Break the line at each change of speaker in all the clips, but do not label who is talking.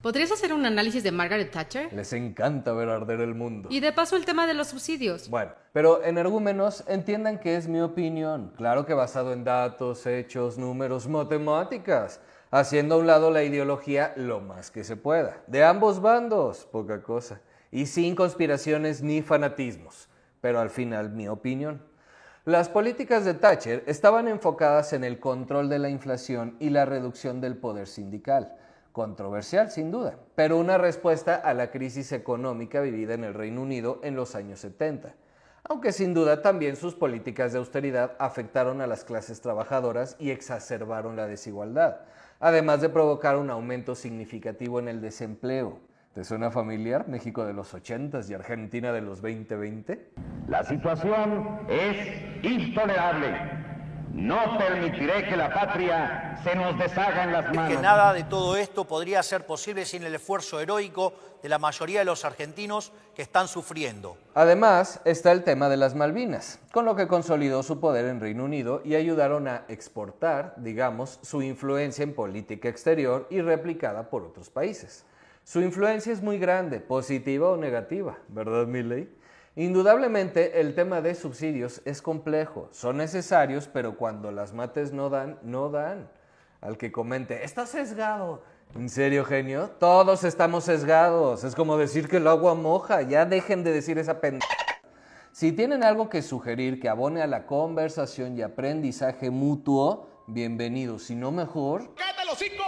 ¿Podrías hacer un análisis de Margaret Thatcher?
Les encanta ver arder el mundo.
Y de paso el tema de los subsidios.
Bueno, pero energúmenos, entiendan que es mi opinión. Claro que basado en datos, hechos, números, matemáticas. Haciendo a un lado la ideología lo más que se pueda. De ambos bandos, poca cosa. Y sin conspiraciones ni fanatismos. Pero al final, mi opinión. Las políticas de Thatcher estaban enfocadas en el control de la inflación y la reducción del poder sindical. Controversial, sin duda, pero una respuesta a la crisis económica vivida en el Reino Unido en los años 70. Aunque sin duda también sus políticas de austeridad afectaron a las clases trabajadoras y exacerbaron la desigualdad, además de provocar un aumento significativo en el desempleo. ¿Te suena familiar México de los 80s y Argentina de los 2020?
La situación es intolerable. No permitiré que la patria se nos deshaga en las manos.
Que nada de todo esto podría ser posible sin el esfuerzo heroico de la mayoría de los argentinos que están sufriendo.
Además, está el tema de las Malvinas, con lo que consolidó su poder en Reino Unido y ayudaron a exportar, digamos, su influencia en política exterior y replicada por otros países. Su influencia es muy grande, positiva o negativa, ¿verdad, Milei? Indudablemente, el tema de subsidios es complejo, son necesarios, pero cuando las mates no dan, no dan. Al que comente, está sesgado. ¿En serio, genio? Todos estamos sesgados. Es como decir que el agua moja. Ya dejen de decir esa pendeja. Si tienen algo que sugerir que abone a la conversación y aprendizaje mutuo, bienvenidos. Si no, mejor...
¡Cállate los hocico!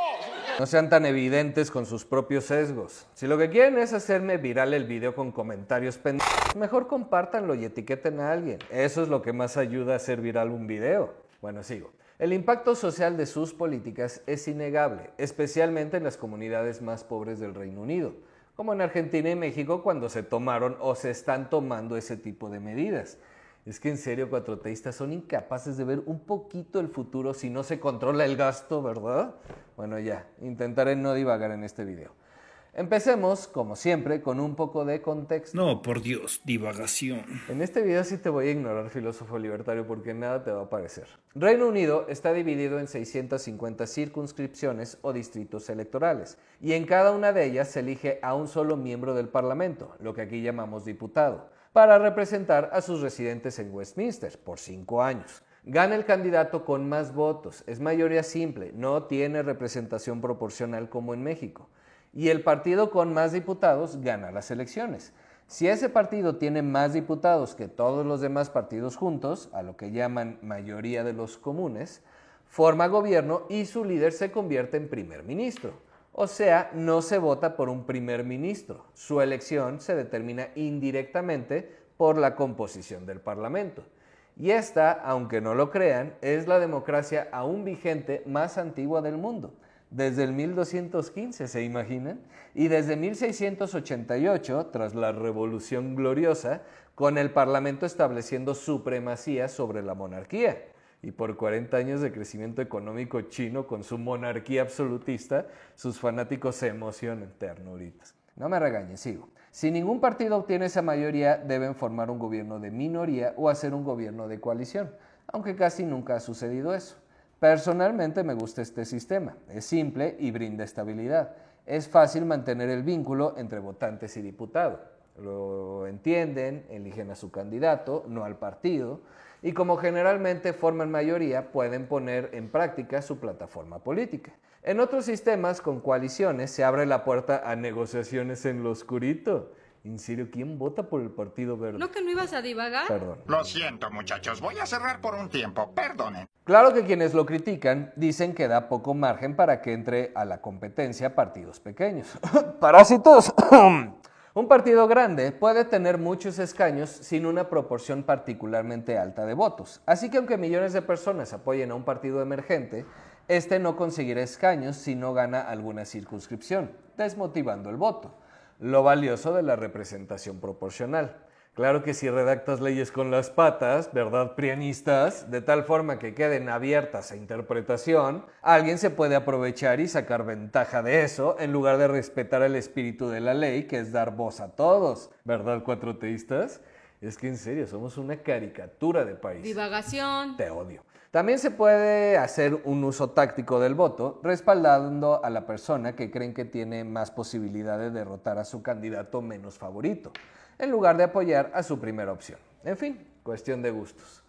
No sean tan evidentes con sus propios sesgos. Si lo que quieren es hacerme viral el video con comentarios pendejos, mejor compártanlo y etiqueten a alguien. Eso es lo que más ayuda a hacer viral un video. Bueno, sigo. El impacto social de sus políticas es innegable, especialmente en las comunidades más pobres del Reino Unido, como en Argentina y México cuando se tomaron o se están tomando ese tipo de medidas. Es que en serio, cuatroteístas, son incapaces de ver un poquito el futuro si no se controla el gasto, ¿verdad? Bueno, ya, intentaré no divagar en este video. Empecemos, como siempre, con un poco de contexto.
No, por Dios, divagación.
En este video sí te voy a ignorar, filósofo libertario, porque nada te va a parecer. Reino Unido está dividido en 650 circunscripciones o distritos electorales, y en cada una de ellas se elige a un solo miembro del Parlamento, lo que aquí llamamos diputado, para representar a sus residentes en Westminster por 5 años. Gana el candidato con más votos, es mayoría simple, no tiene representación proporcional como en México. Y el partido con más diputados gana las elecciones. Si ese partido tiene más diputados que todos los demás partidos juntos, a lo que llaman mayoría de los comunes, forma gobierno y su líder se convierte en primer ministro. O sea, no se vota por un primer ministro. Su elección se determina indirectamente por la composición del Parlamento. Y esta, aunque no lo crean, es la democracia aún vigente más antigua del mundo. Desde el 1215, ¿se imaginan? Y desde 1688, tras la Revolución Gloriosa, con el Parlamento estableciendo supremacía sobre la monarquía. Y por 40 años de crecimiento económico chino con su monarquía absolutista, sus fanáticos se emocionan, ternuritas. No me regañen, sigo. Si ningún partido obtiene esa mayoría, deben formar un gobierno de minoría o hacer un gobierno de coalición, aunque casi nunca ha sucedido eso. Personalmente me gusta este sistema, es simple y brinda estabilidad. Es fácil mantener el vínculo entre votantes y diputado. Lo entienden, eligen a su candidato, no al partido, y como generalmente forman mayoría, pueden poner en práctica su plataforma política. En otros sistemas con coaliciones se abre la puerta a negociaciones en lo oscurito. En serio, ¿quién vota por el Partido Verde?
¿No que no ibas a divagar?
Perdón.
Lo siento, muchachos. Voy a cerrar por un tiempo. Perdonen.
Claro que quienes lo critican dicen que da poco margen para que entre a la competencia partidos pequeños. ¡Parásitos! Un partido grande puede tener muchos escaños sin una proporción particularmente alta de votos. Así que aunque millones de personas apoyen a un partido emergente, este no conseguirá escaños si no gana alguna circunscripción, desmotivando el voto. Lo valioso de la representación proporcional. Claro que si redactas leyes con las patas, ¿verdad, prianistas? De tal forma que queden abiertas a interpretación, alguien se puede aprovechar y sacar ventaja de eso en lugar de respetar el espíritu de la ley, que es dar voz a todos. ¿Verdad, cuatroteístas? Es que en serio, somos una caricatura de país.
Divagación.
Te odio. También se puede hacer un uso táctico del voto, respaldando a la persona que creen que tiene más posibilidad de derrotar a su candidato menos favorito, en lugar de apoyar a su primera opción. En fin, cuestión de gustos.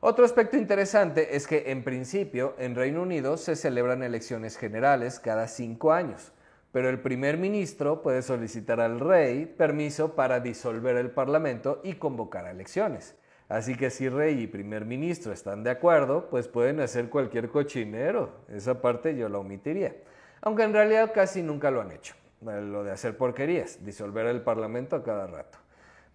Otro aspecto interesante es que, en principio, en Reino Unido se celebran elecciones generales cada 5 años, pero el primer ministro puede solicitar al rey permiso para disolver el parlamento y convocar a elecciones. Así que si rey y primer ministro están de acuerdo, pues pueden hacer cualquier cochinero. Esa parte yo la omitiría. Aunque en realidad casi nunca lo han hecho. Lo de hacer porquerías, disolver el parlamento a cada rato.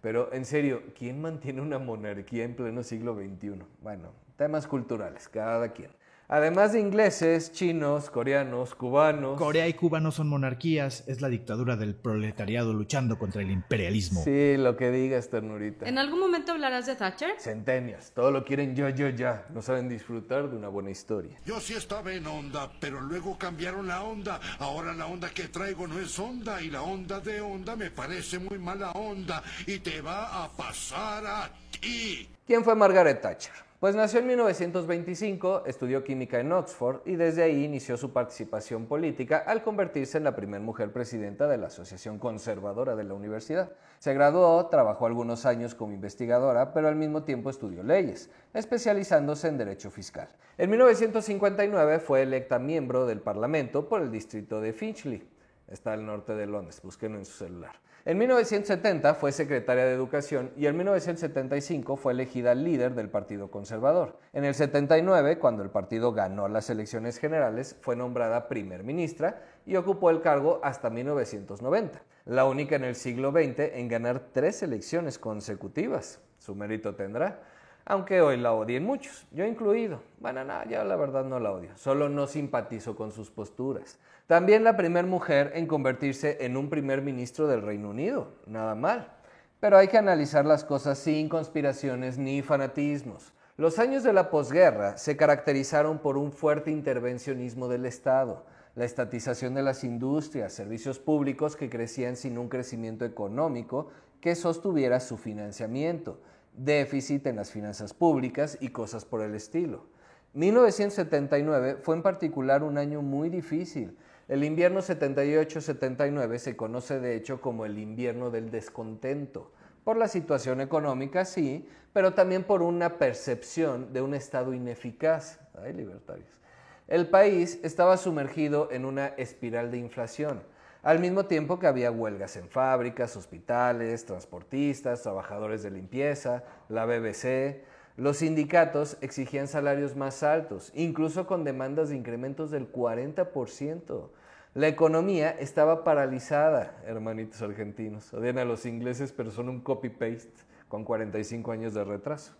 Pero en serio, ¿quién mantiene una monarquía en pleno siglo XXI? Bueno, temas culturales, cada quien. Además de ingleses, chinos, coreanos, cubanos...
Corea y Cuba no son monarquías, es la dictadura del proletariado luchando contra el imperialismo.
Sí, lo que digas, ternurita.
¿En algún momento hablarás de Thatcher?
Centenias, todo lo quieren ya. No saben disfrutar de una buena historia.
Yo sí estaba en onda, pero luego cambiaron la onda. Ahora la onda que traigo no es onda y la onda de onda me parece muy mala onda y te va a pasar a ti.
¿Quién fue Margaret Thatcher? Pues nació en 1925, estudió química en Oxford y desde ahí inició su participación política al convertirse en la primera mujer presidenta de la Asociación Conservadora de la universidad. Se graduó, trabajó algunos años como investigadora, pero al mismo tiempo estudió leyes, especializándose en derecho fiscal. En 1959 fue electa miembro del Parlamento por el distrito de Finchley. Está al norte de Londres, búsquenlo en su celular. En 1970 fue secretaria de Educación y en 1975 fue elegida líder del Partido Conservador. En el 79, cuando el partido ganó las elecciones generales, fue nombrada primer ministra y ocupó el cargo hasta 1990, la única en el siglo XX en ganar 3 elecciones consecutivas. Su mérito tendrá, aunque hoy la odien muchos, yo incluido. Bueno, no, yo la verdad no la odio, solo no simpatizo con sus posturas. También la primera mujer en convertirse en un primer ministro del Reino Unido, nada mal. Pero hay que analizar las cosas sin conspiraciones ni fanatismos. Los años de la posguerra se caracterizaron por un fuerte intervencionismo del Estado, la estatización de las industrias, servicios públicos que crecían sin un crecimiento económico que sostuviera su financiamiento, déficit en las finanzas públicas y cosas por el estilo. 1979 fue en particular un año muy difícil. El invierno 78-79 se conoce de hecho como el invierno del descontento, por la situación económica sí, pero también por una percepción de un Estado ineficaz. ¡Ay, libertarios! El país estaba sumergido en una espiral de inflación, al mismo tiempo que había huelgas en fábricas, hospitales, transportistas, trabajadores de limpieza, la BBC. Los sindicatos exigían salarios más altos, incluso con demandas de incrementos del 40%. La economía estaba paralizada, hermanitos argentinos. Odian a los ingleses, pero son un copy-paste con 45 años de retraso.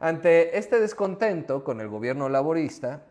Ante este descontento con el gobierno laborista,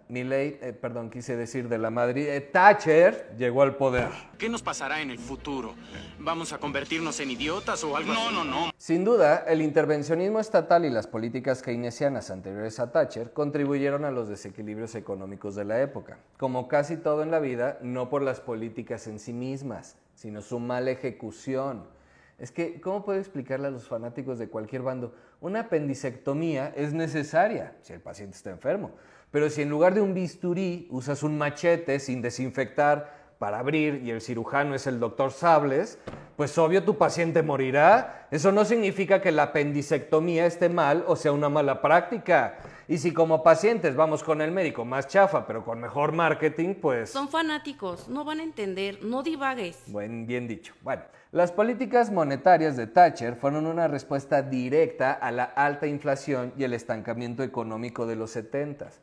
Thatcher llegó al poder.
¿Qué nos pasará en el futuro? ¿Vamos a convertirnos en idiotas o algo así? No.
Sin duda, el intervencionismo estatal y las políticas keynesianas anteriores a Thatcher contribuyeron a los desequilibrios económicos de la época. Como casi todo en la vida, no por las políticas en sí mismas, sino su mala ejecución. Es que, ¿cómo puedo explicarle a los fanáticos de cualquier bando? Una apendicectomía es necesaria si el paciente está enfermo, pero si en lugar de un bisturí usas un machete sin desinfectar para abrir y el cirujano es el doctor Sables, pues obvio tu paciente morirá. Eso no significa que la apendicectomía esté mal o sea una mala práctica. Y si como pacientes vamos con el médico más chafa pero con mejor marketing, pues...
Son fanáticos, no van a entender, no divagues.
Bien dicho. Bueno, las políticas monetarias de Thatcher fueron una respuesta directa a la alta inflación y el estancamiento económico de los 70s.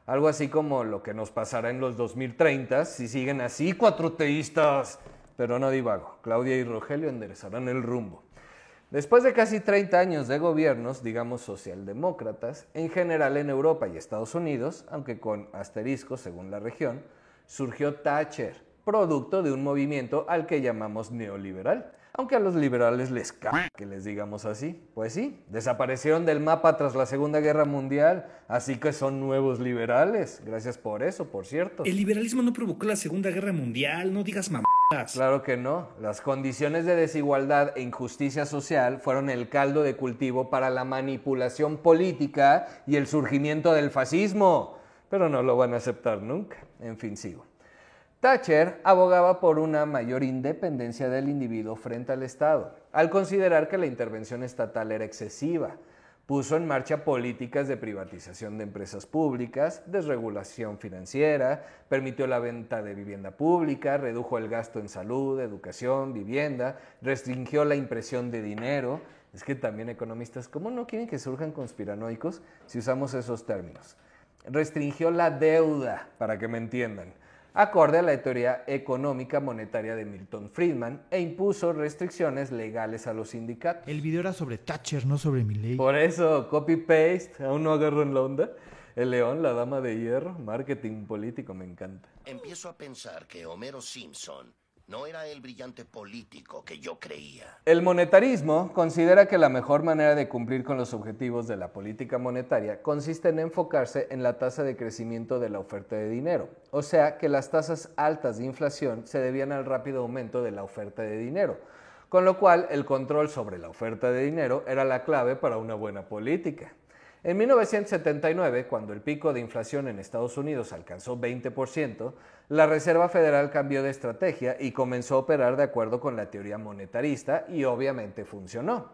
Algo así como lo que nos pasará en los 2030 si siguen así cuatroteístas. Pero no divago, Claudia y Rogelio enderezarán el rumbo. Después de casi 30 años de gobiernos, digamos socialdemócratas, en general en Europa y Estados Unidos, aunque con asteriscos según la región, surgió Thatcher, producto de un movimiento al que llamamos neoliberal. Aunque a los liberales les cae que les digamos así. Pues sí, desaparecieron del mapa tras la Segunda Guerra Mundial, así que son nuevos liberales. Gracias por eso, por cierto.
El liberalismo no provocó la Segunda Guerra Mundial, no digas mamá.
Claro que no. Las condiciones de desigualdad e injusticia social fueron el caldo de cultivo para la manipulación política y el surgimiento del fascismo. Pero no lo van a aceptar nunca. En fin, sigo. Thatcher abogaba por una mayor independencia del individuo frente al Estado, al considerar que la intervención estatal era excesiva. Puso en marcha políticas de privatización de empresas públicas, desregulación financiera, permitió la venta de vivienda pública, redujo el gasto en salud, educación, vivienda, restringió la impresión de dinero. Es que también economistas, ¿cómo no quieren que surjan conspiranoicos si usamos esos términos? Restringió la deuda, para que me entiendan, acorde a la teoría económica monetaria de Milton Friedman, e impuso restricciones legales a los sindicatos.
El video era sobre Thatcher, no sobre Milei.
Por eso, copy-paste, aún no agarran la onda. El león, la dama de hierro, marketing político, me encanta.
Empiezo a pensar que Homero Simpson no era el brillante político que yo creía.
El monetarismo considera que la mejor manera de cumplir con los objetivos de la política monetaria consiste en enfocarse en la tasa de crecimiento de la oferta de dinero, o sea que las tasas altas de inflación se debían al rápido aumento de la oferta de dinero, con lo cual el control sobre la oferta de dinero era la clave para una buena política. En 1979, cuando el pico de inflación en Estados Unidos alcanzó 20%, la Reserva Federal cambió de estrategia y comenzó a operar de acuerdo con la teoría monetarista y obviamente funcionó,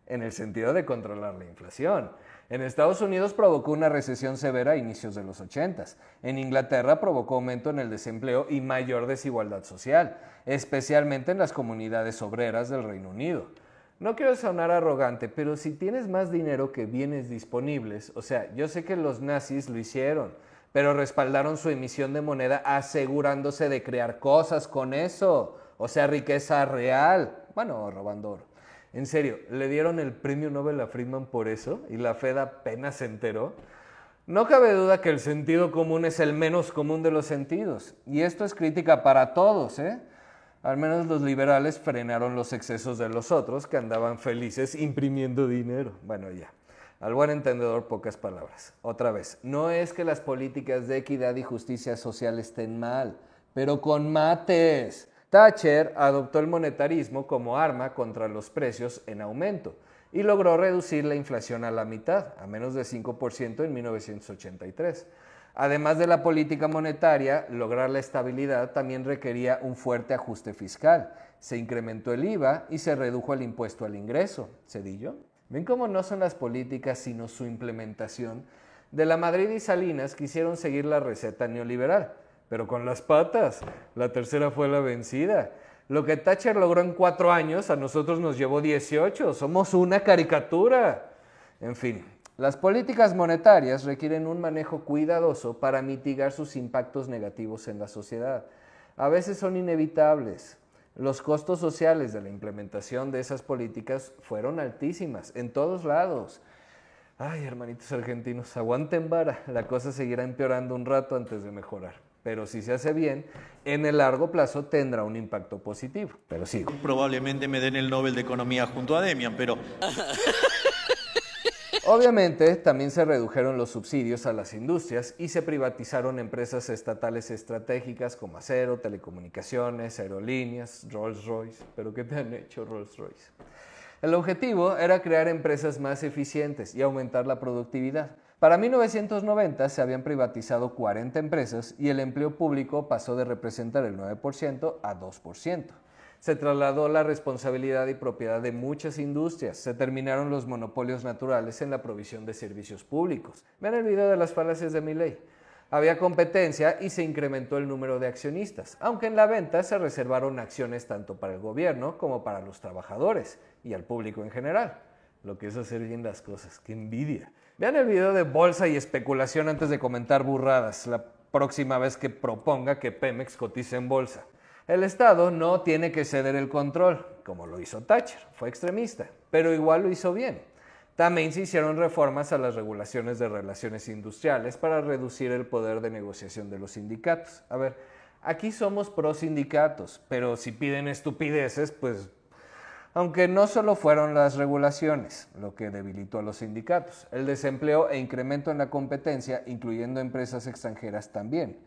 en el sentido de controlar la inflación. En Estados Unidos provocó una recesión severa a inicios de los 80s. En Inglaterra provocó aumento en el desempleo y mayor desigualdad social, especialmente en las comunidades obreras del Reino Unido. No quiero sonar arrogante, pero si tienes más dinero que bienes disponibles, o sea, yo sé que los nazis lo hicieron, pero respaldaron su emisión de moneda asegurándose de crear cosas con eso, o sea, riqueza real, bueno, robando oro. En serio, ¿le dieron el premio Nobel a Friedman por eso? ¿Y la Fed apenas se enteró? No cabe duda que el sentido común es el menos común de los sentidos, y esto es crítica para todos, ¿eh? Al menos los liberales frenaron los excesos de los otros que andaban felices imprimiendo dinero. Bueno, ya. Al buen entendedor, pocas palabras. Otra vez, no es que las políticas de equidad y justicia social estén mal, pero con mates. Thatcher adoptó el monetarismo como arma contra los precios en aumento y logró reducir la inflación a la mitad, a menos de 5% en 1983. Además de la política monetaria, lograr la estabilidad también requería un fuerte ajuste fiscal. Se incrementó el IVA y se redujo el impuesto al ingreso. ¿Cedillo? ¿Ven cómo no son las políticas sino su implementación? De la Madrid y Salinas quisieron seguir la receta neoliberal, pero con las patas. La tercera fue la vencida. Lo que Thatcher logró en 4 años, a nosotros nos llevó 18. Somos una caricatura. En fin. Las políticas monetarias requieren un manejo cuidadoso para mitigar sus impactos negativos en la sociedad. A veces son inevitables. Los costos sociales de la implementación de esas políticas fueron altísimas en todos lados. Ay, hermanitos argentinos, aguanten vara. La cosa seguirá empeorando un rato antes de mejorar. Pero si se hace bien, en el largo plazo tendrá un impacto positivo. Pero sigo.
Probablemente me den el Nobel de Economía junto a Demian, pero...
Obviamente, también se redujeron los subsidios a las industrias y se privatizaron empresas estatales estratégicas como acero, telecomunicaciones, aerolíneas, Rolls-Royce. ¿Pero qué te han hecho Rolls-Royce? El objetivo era crear empresas más eficientes y aumentar la productividad. Para 1990 se habían privatizado 40 empresas y el empleo público pasó de representar el 9% a 2%. Se trasladó la responsabilidad y propiedad de muchas industrias. Se terminaron los monopolios naturales en la provisión de servicios públicos. Vean el video de las falacias de Milei. Había competencia y se incrementó el número de accionistas, aunque en la venta se reservaron acciones tanto para el gobierno como para los trabajadores y al público en general. Lo que es hacer bien las cosas. ¡Qué envidia! Vean el video de bolsa y especulación antes de comentar burradas la próxima vez que proponga que Pemex cotice en bolsa. El Estado no tiene que ceder el control, como lo hizo Thatcher, fue extremista, pero igual lo hizo bien. También se hicieron reformas a las regulaciones de relaciones industriales para reducir el poder de negociación de los sindicatos. A ver, aquí somos pro sindicatos, pero si piden estupideces, pues... Aunque no solo fueron las regulaciones lo que debilitó a los sindicatos, el desempleo e incremento en la competencia, incluyendo empresas extranjeras también.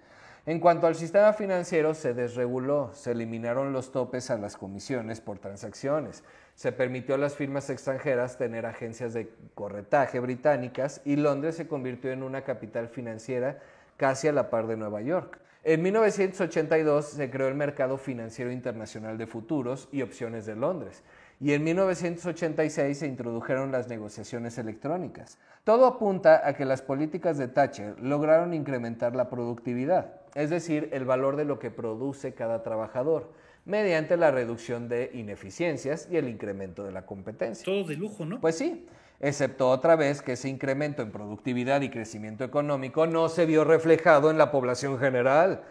En cuanto al sistema financiero, se desreguló, se eliminaron los topes a las comisiones por transacciones, se permitió a las firmas extranjeras tener agencias de corretaje británicas y Londres se convirtió en una capital financiera casi a la par de Nueva York. En 1982 se creó el Mercado Financiero Internacional de Futuros y Opciones de Londres, y en 1986 se introdujeron las negociaciones electrónicas. Todo apunta a que las políticas de Thatcher lograron incrementar la productividad, es decir, el valor de lo que produce cada trabajador, mediante la reducción de ineficiencias y el incremento de la competencia.
Todo de lujo, ¿no?
Pues sí, excepto otra vez que ese incremento en productividad y crecimiento económico no se vio reflejado en la población general.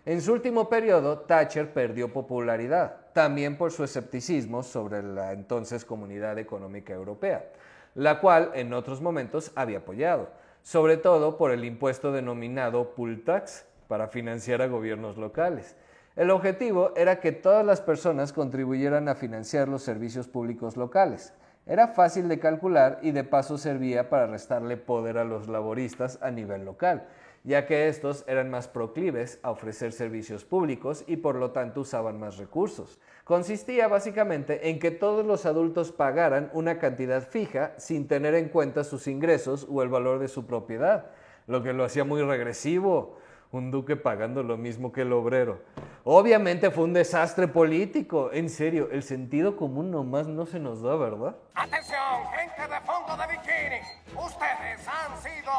En su último periodo, Thatcher perdió popularidad, también por su escepticismo sobre la entonces Comunidad Económica Europea, la cual en otros momentos había apoyado, sobre todo por el impuesto denominado poll tax para financiar a gobiernos locales. El objetivo era que todas las personas contribuyeran a financiar los servicios públicos locales. Era fácil de calcular y de paso servía para restarle poder a los laboristas a nivel local, ya que estos eran más proclives a ofrecer servicios públicos y por lo tanto usaban más recursos. Consistía básicamente en que todos los adultos pagaran una cantidad fija sin tener en cuenta sus ingresos o el valor de su propiedad, lo que lo hacía muy regresivo. Un duque pagando lo mismo que el obrero. Obviamente fue un desastre político. En serio, el sentido común nomás no se nos da, ¿verdad?
¡Atención, gente de fondo de bikini! ¡Ustedes han sido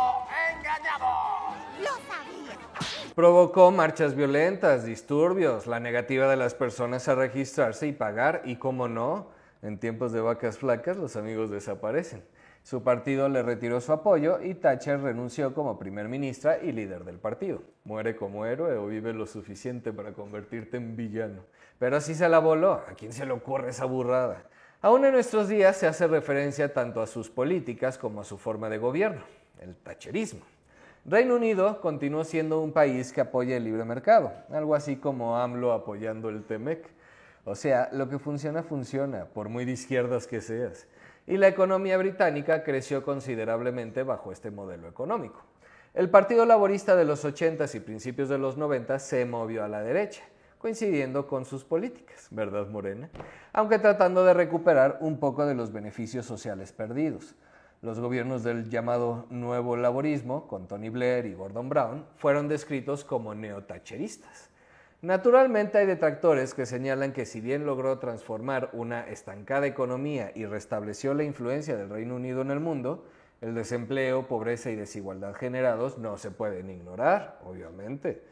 engañados!
¡Lo sabía!
Provocó marchas violentas, disturbios, la negativa de las personas a registrarse y pagar, y cómo no, en tiempos de vacas flacas los amigos desaparecen. Su partido le retiró su apoyo y Thatcher renunció como primer ministra y líder del partido. Muere como héroe o vive lo suficiente para convertirte en villano. Pero así se la voló. ¿A quién se le ocurre esa burrada? Aún en nuestros días se hace referencia tanto a sus políticas como a su forma de gobierno, el thatcherismo. Reino Unido continuó siendo un país que apoya el libre mercado, algo así como AMLO apoyando el TEMEC. O sea, lo que funciona, funciona, por muy de izquierdas que seas. Y la economía británica creció considerablemente bajo este modelo económico. El Partido Laborista de los 80s y principios de los 90 se movió a la derecha, coincidiendo con sus políticas, ¿verdad, Morena? Aunque tratando de recuperar un poco de los beneficios sociales perdidos. Los gobiernos del llamado Nuevo Laborismo, con Tony Blair y Gordon Brown, fueron descritos como neothatcheristas. Naturalmente hay detractores que señalan que si bien logró transformar una estancada economía y restableció la influencia del Reino Unido en el mundo, el desempleo, pobreza y desigualdad generados no se pueden ignorar, obviamente.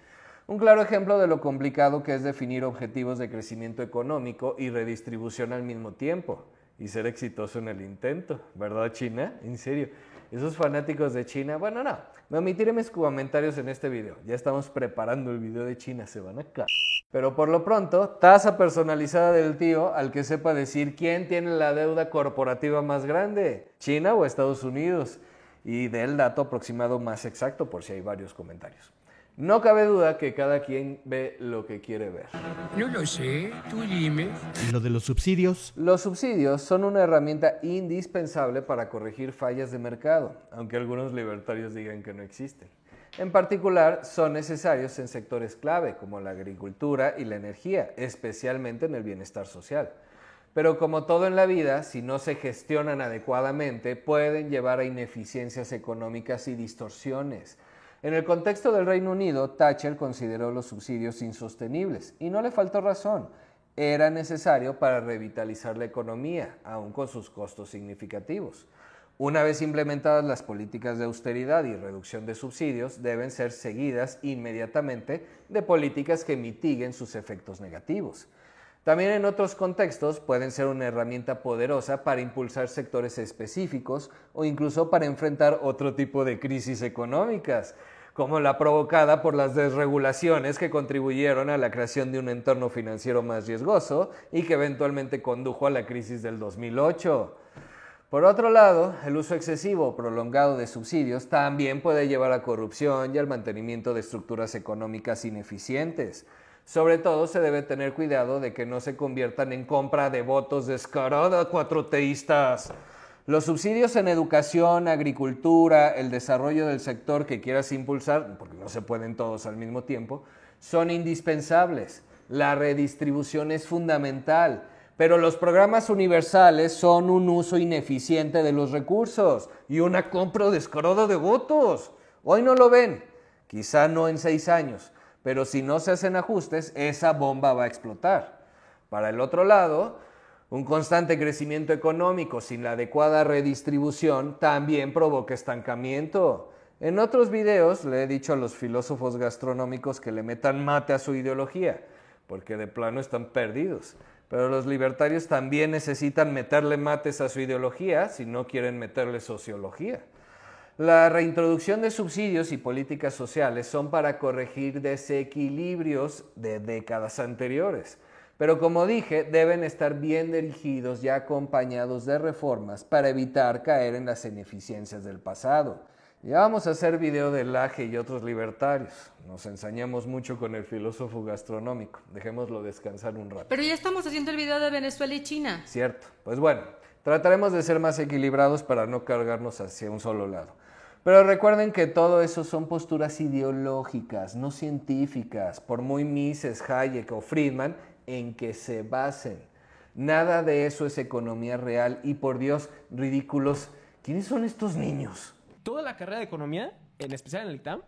Un claro ejemplo de lo complicado que es definir objetivos de crecimiento económico y redistribución al mismo tiempo, y ser exitoso en el intento, ¿verdad, China? En serio, esos fanáticos de China, bueno, no, me omitiré mis comentarios en este video, ya estamos preparando el video de China, se van a caer. Pero por lo pronto, tasa personalizada del tío al que sepa decir quién tiene la deuda corporativa más grande, China o Estados Unidos, y del dato aproximado más exacto por si hay varios comentarios. No cabe duda que cada quien ve lo que quiere ver.
No lo sé, tú dime.
¿Y lo de los subsidios?
Los subsidios son una herramienta indispensable para corregir fallas de mercado, aunque algunos libertarios digan que no existen. En particular, son necesarios en sectores clave como la agricultura y la energía, especialmente en el bienestar social. Pero como todo en la vida, si no se gestionan adecuadamente, pueden llevar a ineficiencias económicas y distorsiones. En el contexto del Reino Unido, Thatcher consideró los subsidios insostenibles y no le faltó razón. Era necesario para revitalizar la economía, aun con sus costos significativos. Una vez implementadas las políticas de austeridad y reducción de subsidios, deben ser seguidas inmediatamente de políticas que mitiguen sus efectos negativos. También en otros contextos pueden ser una herramienta poderosa para impulsar sectores específicos o incluso para enfrentar otro tipo de crisis económicas, como la provocada por las desregulaciones que contribuyeron a la creación de un entorno financiero más riesgoso y que eventualmente condujo a la crisis del 2008. Por otro lado, el uso excesivo o prolongado de subsidios también puede llevar a corrupción y al mantenimiento de estructuras económicas ineficientes. Sobre todo se debe tener cuidado de que no se conviertan en compra de votos descarada cuatroteístas. Los subsidios en educación, agricultura, el desarrollo del sector que quieras impulsar, porque no se pueden todos al mismo tiempo, son indispensables. La redistribución es fundamental, pero los programas universales son un uso ineficiente de los recursos y una compra descarada de votos. Hoy no lo ven, quizá no en 6 años, pero si no se hacen ajustes, esa bomba va a explotar. Para el otro lado, un constante crecimiento económico sin la adecuada redistribución también provoca estancamiento. En otros videos le he dicho a los filósofos gastronómicos que le metan mate a su ideología, porque de plano están perdidos. Pero los libertarios también necesitan meterle mates a su ideología si no quieren meterle sociología. La reintroducción de subsidios y políticas sociales son para corregir desequilibrios de décadas anteriores. Pero como dije, deben estar bien dirigidos y acompañados de reformas para evitar caer en las ineficiencias del pasado. Ya vamos a hacer video de Laje y otros libertarios. Nos ensañamos mucho con el filósofo gastronómico. Dejémoslo descansar un rato.
Pero ya estamos haciendo el video de Venezuela y China.
Cierto. Pues bueno, trataremos de ser más equilibrados para no cargarnos hacia un solo lado. Pero recuerden que todo eso son posturas ideológicas, no científicas, por muy Mises, Hayek o Friedman en que se basen. Nada de eso es economía real y, por Dios, ridículos. ¿Quiénes son estos niños?
Toda la carrera de economía, en especial en el ITAM,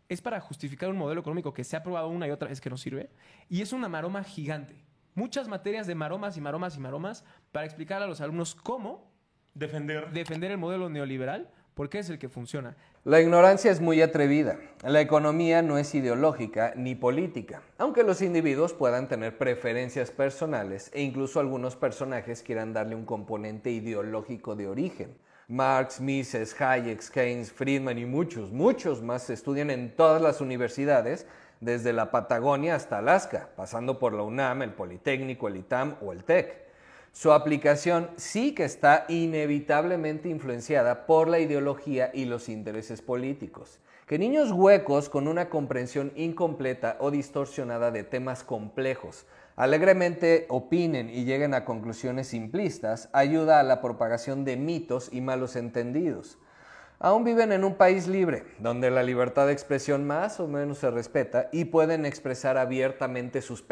es para justificar un modelo económico que se ha probado una y otra vez que no sirve, y es una maroma gigante. Muchas materias de maromas y maromas y maromas para explicar a los alumnos cómo defender el modelo neoliberal, porque es el que funciona.
La ignorancia es muy atrevida. La economía no es ideológica ni política, aunque los individuos puedan tener preferencias personales e incluso algunos personajes quieran darle un componente ideológico de origen. Marx, Mises, Hayek, Keynes, Friedman y muchos más se estudian en todas las universidades, desde la Patagonia hasta Alaska, pasando por la UNAM, el Politécnico, el ITAM o el TEC. Su aplicación sí que está inevitablemente influenciada por la ideología y los intereses políticos. Que niños huecos con una comprensión incompleta o distorsionada de temas complejos alegremente opinen y lleguen a conclusiones simplistas ayuda a la propagación de mitos y malos entendidos. Aún viven en un país libre, donde la libertad de expresión más o menos se respeta y pueden expresar abiertamente sus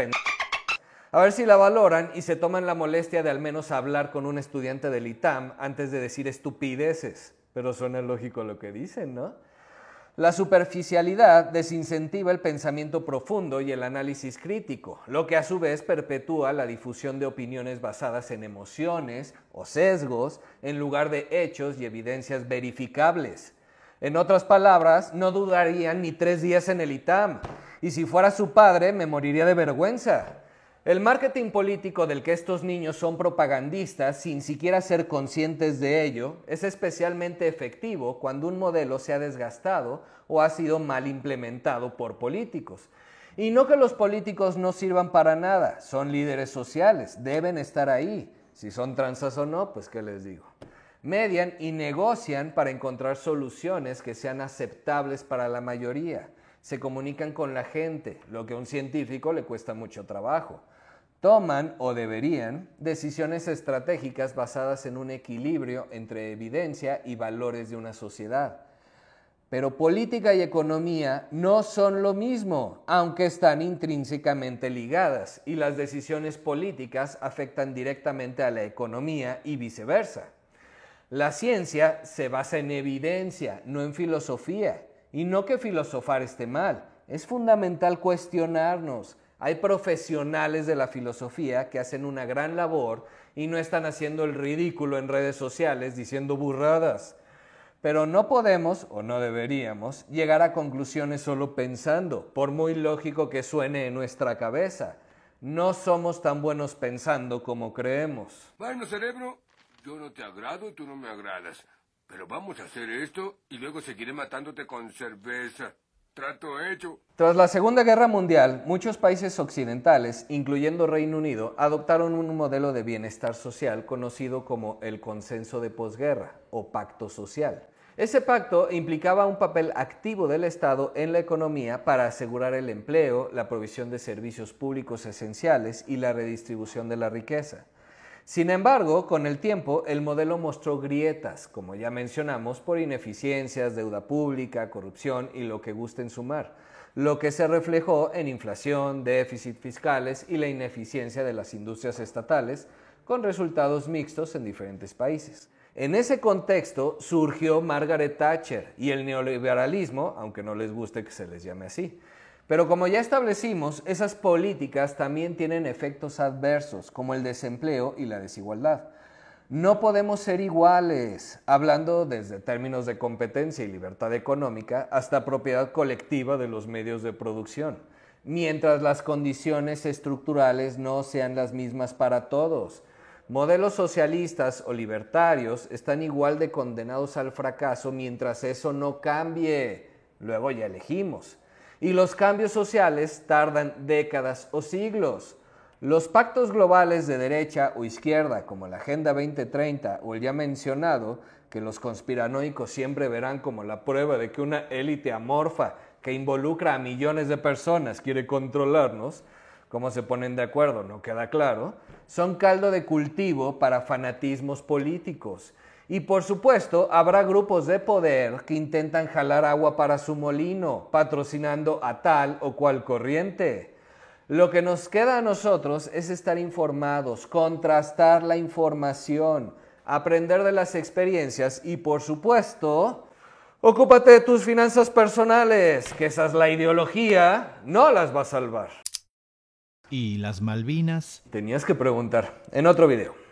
A ver si la valoran y se toman la molestia de al menos hablar con un estudiante del ITAM antes de decir estupideces. Pero suena lógico lo que dicen, ¿no? La superficialidad desincentiva el pensamiento profundo y el análisis crítico, lo que a su vez perpetúa la difusión de opiniones basadas en emociones o sesgos en lugar de hechos y evidencias verificables. En otras palabras, no dudarían ni 3 días en el ITAM, y si fuera su padre me moriría de vergüenza. El marketing político del que estos niños son propagandistas sin siquiera ser conscientes de ello es especialmente efectivo cuando un modelo se ha desgastado o ha sido mal implementado por políticos. Y no que los políticos no sirvan para nada, son líderes sociales, deben estar ahí. Si son tranzas o no, pues qué les digo. Median y negocian para encontrar soluciones que sean aceptables para la mayoría. Se comunican con la gente, lo que a un científico le cuesta mucho trabajo. Toman, o deberían, decisiones estratégicas basadas en un equilibrio entre evidencia y valores de una sociedad. Pero política y economía no son lo mismo, aunque están intrínsecamente ligadas, y las decisiones políticas afectan directamente a la economía y viceversa. La ciencia se basa en evidencia, no en filosofía, y no que filosofar esté mal, es fundamental cuestionarnos. Hay profesionales de la filosofía que hacen una gran labor y no están haciendo el ridículo en redes sociales diciendo burradas. Pero no podemos, o no deberíamos, llegar a conclusiones solo pensando, por muy lógico que suene en nuestra cabeza. No somos tan buenos pensando como creemos.
Bueno, cerebro, yo no te agrado y tú no me agradas. Pero vamos a hacer esto y luego seguiré matándote con cerveza. Trato hecho.
Tras la Segunda Guerra Mundial, muchos países occidentales, incluyendo Reino Unido, adoptaron un modelo de bienestar social conocido como el consenso de posguerra o pacto social. Ese pacto implicaba un papel activo del Estado en la economía para asegurar el empleo, la provisión de servicios públicos esenciales y la redistribución de la riqueza. Sin embargo, con el tiempo, el modelo mostró grietas, como ya mencionamos, por ineficiencias, deuda pública, corrupción y lo que gusten sumar, lo que se reflejó en inflación, déficit fiscales y la ineficiencia de las industrias estatales, con resultados mixtos en diferentes países. En ese contexto surgió Margaret Thatcher y el neoliberalismo, aunque no les guste que se les llame así. Pero como ya establecimos, esas políticas también tienen efectos adversos, como el desempleo y la desigualdad. No podemos ser iguales, hablando desde términos de competencia y libertad económica hasta propiedad colectiva de los medios de producción, mientras las condiciones estructurales no sean las mismas para todos. Modelos socialistas o libertarios están igual de condenados al fracaso mientras eso no cambie. Luego ya elegimos. Y los cambios sociales tardan décadas o siglos. Los pactos globales de derecha o izquierda, como la Agenda 2030 o el ya mencionado, que los conspiranoicos siempre verán como la prueba de que una élite amorfa que involucra a millones de personas quiere controlarnos, cómo se ponen de acuerdo no queda claro, son caldo de cultivo para fanatismos políticos. Y por supuesto, habrá grupos de poder que intentan jalar agua para su molino, patrocinando a tal o cual corriente. Lo que nos queda a nosotros es estar informados, contrastar la información, aprender de las experiencias y, por supuesto, ocúpate de tus finanzas personales, que esa es la ideología, no las va a salvar.
¿Y las Malvinas?
Tenías que preguntar en otro video.